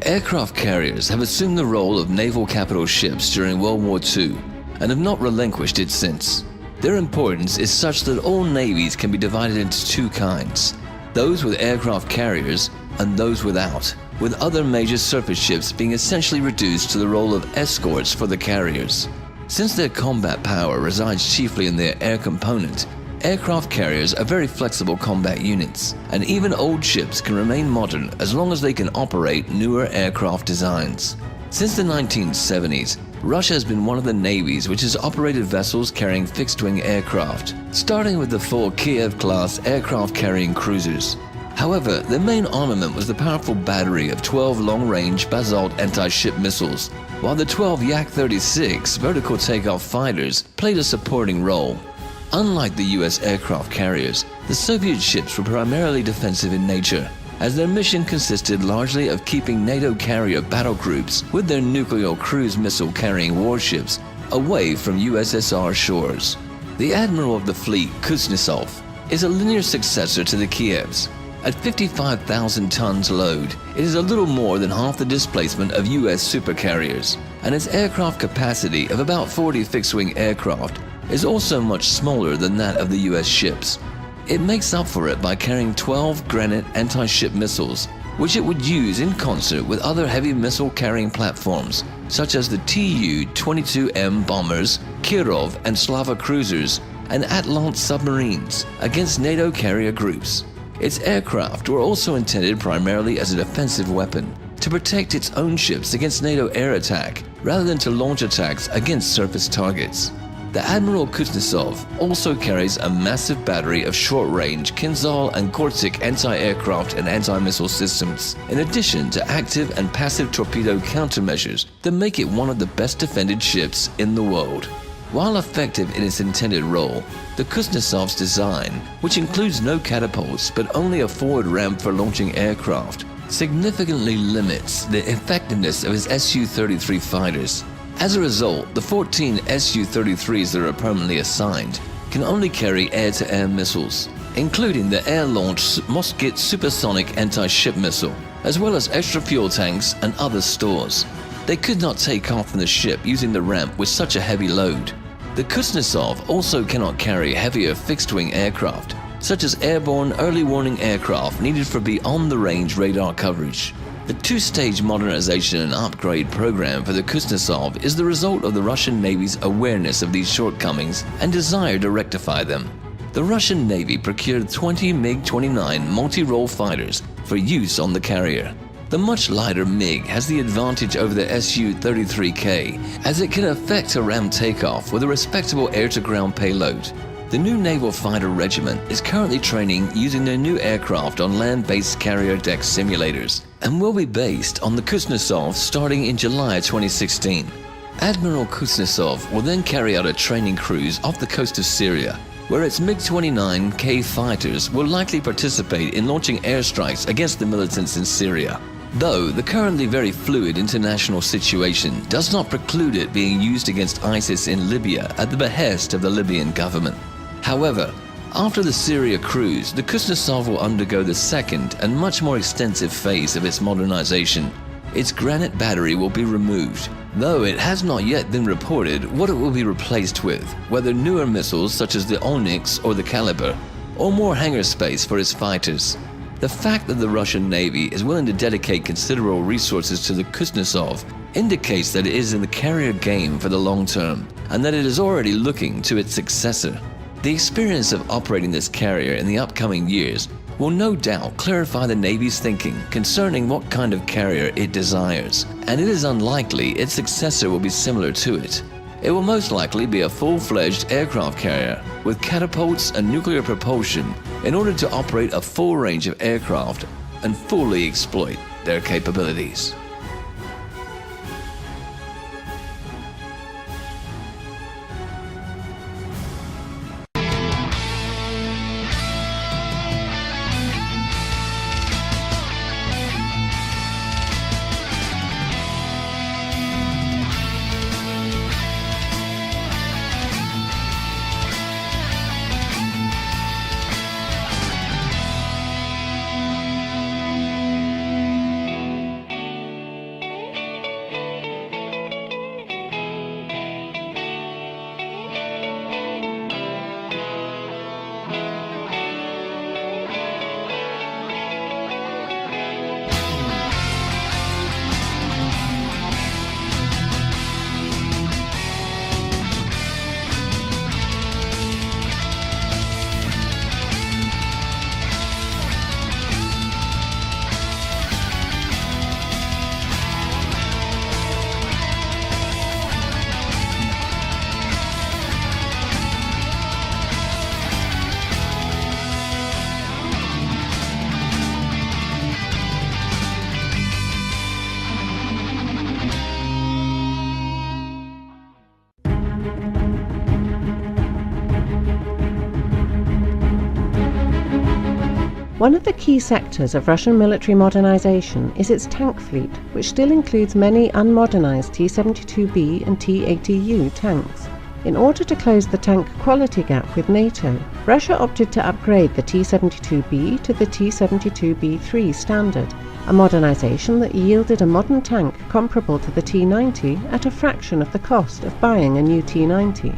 Aircraft carriers have assumed the role of naval capital ships during World War II and have not relinquished it since. Their importance is such that all navies can be divided into two kinds, those with aircraft carriers and those without, with other major surface ships being essentially reduced to the role of escorts for the carriers. Since their combat power resides chiefly in their air component, aircraft carriers are very flexible combat units, and even old ships can remain modern as long as they can operate newer aircraft designs. Since the 1970s, Russia has been one of the navies which has operated vessels carrying fixed-wing aircraft, starting with the 4 Kiev-class aircraft-carrying cruisers. However, their main armament was the powerful battery of 12 long-range Basalt anti-ship missiles, while the 12 Yak-36 vertical takeoff fighters played a supporting role. Unlike the US aircraft carriers, the Soviet ships were primarily defensive in nature, as their mission consisted largely of keeping NATO carrier battle groups with their nuclear cruise missile carrying warships away from USSR shores. The admiral of the fleet, Kuznetsov, is a linear successor to the Kievs. At 55,000 tons load, it is a little more than half the displacement of US supercarriers, and its aircraft capacity of about 40 fixed-wing aircraft is also much smaller than that of the US ships. It makes up for it by carrying 12 Granite anti-ship missiles, which it would use in concert with other heavy missile-carrying platforms, such as the Tu-22M bombers, Kirov and Slava cruisers, and Atlant submarines, against NATO carrier groups. Its aircraft were also intended primarily as a defensive weapon, to protect its own ships against NATO air attack, rather than to launch attacks against surface targets. The Admiral Kuznetsov also carries a massive battery of short-range Kinzhal and Kortik anti-aircraft and anti-missile systems, in addition to active and passive torpedo countermeasures that make it one of the best defended ships in the world. While effective in its intended role, the Kuznetsov's design, which includes no catapults but only a forward ramp for launching aircraft, significantly limits the effectiveness of its Su-33 fighters. As a result, the 14 Su-33s that are permanently assigned can only carry air-to-air missiles, including the air-launched Moskit supersonic anti-ship missile, as well as extra fuel tanks and other stores. They could not take off from the ship using the ramp with such a heavy load. The Kuznetsov also cannot carry heavier fixed-wing aircraft, such as airborne early warning aircraft needed for beyond-the-range radar coverage. The two-stage modernization and upgrade program for the Kuznetsov is the result of the Russian Navy's awareness of these shortcomings and desire to rectify them. The Russian Navy procured 20 MiG-29 multi-role fighters for use on the carrier. The much lighter MiG has the advantage over the Su-33K, as it can effect a ram takeoff with a respectable air-to-ground payload. The new Naval Fighter Regiment is currently training using their new aircraft on land-based carrier deck simulators and will be based on the Kuznetsov starting in July 2016. Admiral Kuznetsov will then carry out a training cruise off the coast of Syria, where its MiG-29K fighters will likely participate in launching airstrikes against the militants in Syria. Though the currently very fluid international situation does not preclude it being used against ISIS in Libya at the behest of the Libyan government. However, after the Syria cruise, the Kuznetsov will undergo the second and much more extensive phase of its modernization. Its granite battery will be removed, though it has not yet been reported what it will be replaced with, whether newer missiles such as the Onyx or the Caliber, or more hangar space for its fighters. The fact that the Russian Navy is willing to dedicate considerable resources to the Kuznetsov indicates that it is in the carrier game for the long term, and that it is already looking to its successor. The experience of operating this carrier in the upcoming years will no doubt clarify the Navy's thinking concerning what kind of carrier it desires, and it is unlikely its successor will be similar to it. It will most likely be a full-fledged aircraft carrier with catapults and nuclear propulsion in order to operate a full range of aircraft and fully exploit their capabilities. One of the key sectors of Russian military modernization is its tank fleet, which still includes many unmodernized T-72B and T-80U tanks. In order to close the tank quality gap with NATO, Russia opted to upgrade the T-72B to the T-72B3 standard, a modernization that yielded a modern tank comparable to the T-90 at a fraction of the cost of buying a new T-90.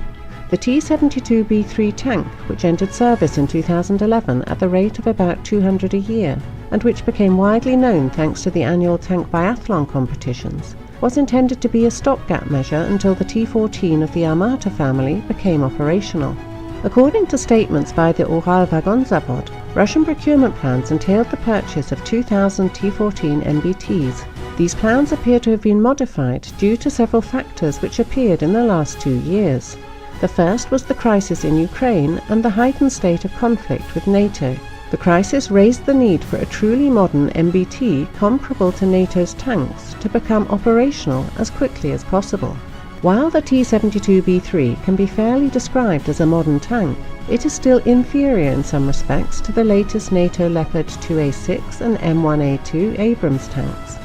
The T-72B3 tank, which entered service in 2011 at the rate of about 200 a year, and which became widely known thanks to the annual tank biathlon competitions, was intended to be a stopgap measure until the T-14 of the Armata family became operational. According to statements by the Uralvagonzavod, Russian procurement plans entailed the purchase of 2,000 T-14 MBTs. These plans appear to have been modified due to several factors which appeared in the last 2 years. The first was the crisis in Ukraine and the heightened state of conflict with NATO. The crisis raised the need for a truly modern MBT comparable to NATO's tanks to become operational as quickly as possible. While the T-72B3 can be fairly described as a modern tank, it is still inferior in some respects to the latest NATO Leopard 2A6 and M1A2 Abrams tanks.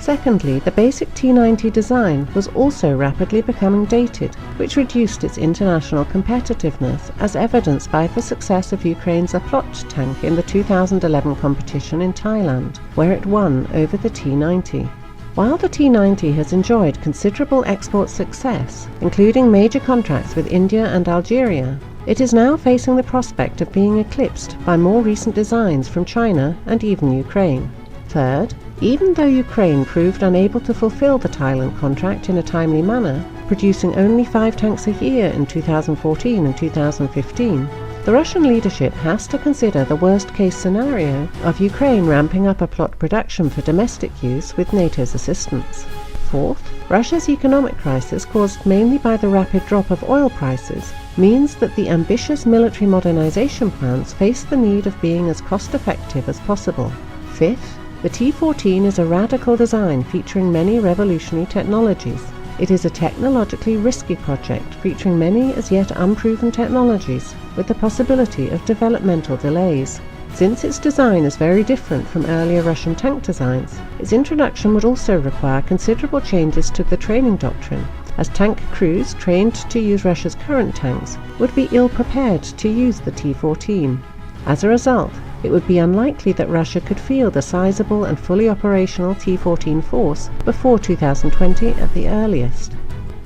Secondly, the basic T-90 design was also rapidly becoming dated, which reduced its international competitiveness, as evidenced by the success of Ukraine's Aplot tank in the 2011 competition in Thailand, where it won over the T-90. While the T-90 has enjoyed considerable export success, including major contracts with India and Algeria, it is now facing the prospect of being eclipsed by more recent designs from China and even Ukraine. Third, even though Ukraine proved unable to fulfill the Thailand contract in a timely manner, producing only 5 tanks a year in 2014 and 2015, the Russian leadership has to consider the worst-case scenario of Ukraine ramping up a plot production for domestic use with NATO's assistance. Fourth, Russia's economic crisis, caused mainly by the rapid drop of oil prices, means that the ambitious military modernization plans face the need of being as cost-effective as possible. Fifth, the T-14 is a radical design featuring many revolutionary technologies. It is a technologically risky project featuring many as yet unproven technologies, with the possibility of developmental delays. Since its design is very different from earlier Russian tank designs, its introduction would also require considerable changes to the training doctrine, as tank crews trained to use Russia's current tanks would be ill-prepared to use the T-14. As a result, it would be unlikely that Russia could field a sizable and fully operational T-14 force before 2020 at the earliest.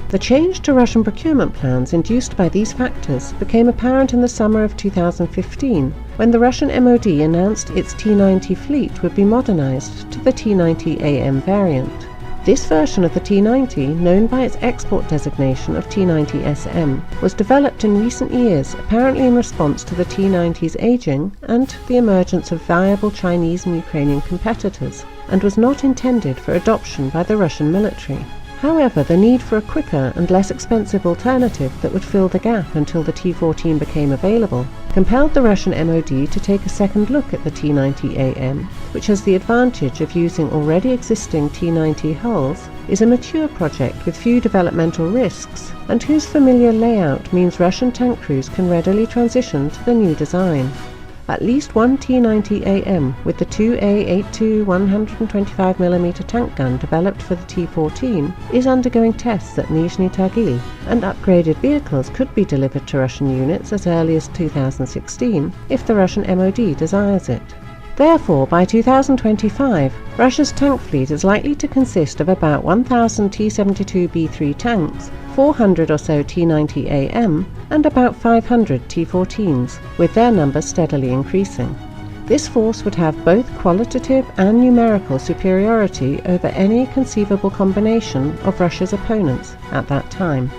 The change to Russian procurement plans induced by these factors became apparent in the summer of 2015, when the Russian MOD announced its T-90 fleet would be modernized to the T-90AM variant. This version of the T-90, known by its export designation of T-90SM, was developed in recent years, apparently in response to the T-90's aging and the emergence of viable Chinese and Ukrainian competitors, and was not intended for adoption by the Russian military. However, the need for a quicker and less expensive alternative that would fill the gap until the T-14 became available compelled the Russian MOD to take a second look at the T-90AM, which has the advantage of using already existing T-90 hulls, is a mature project with few developmental risks, and whose familiar layout means Russian tank crews can readily transition to the new design. At least one T-90AM with the 2A82 125mm tank gun developed for the T-14 is undergoing tests at Nizhny Tagil, and upgraded vehicles could be delivered to Russian units as early as 2016 if the Russian MOD desires it. Therefore, by 2025, Russia's tank fleet is likely to consist of about 1,000 T-72B3 tanks, 400 or so T-90AM, and about 500 T-14s, with their numbers steadily increasing. This force would have both qualitative and numerical superiority over any conceivable combination of Russia's opponents at that time.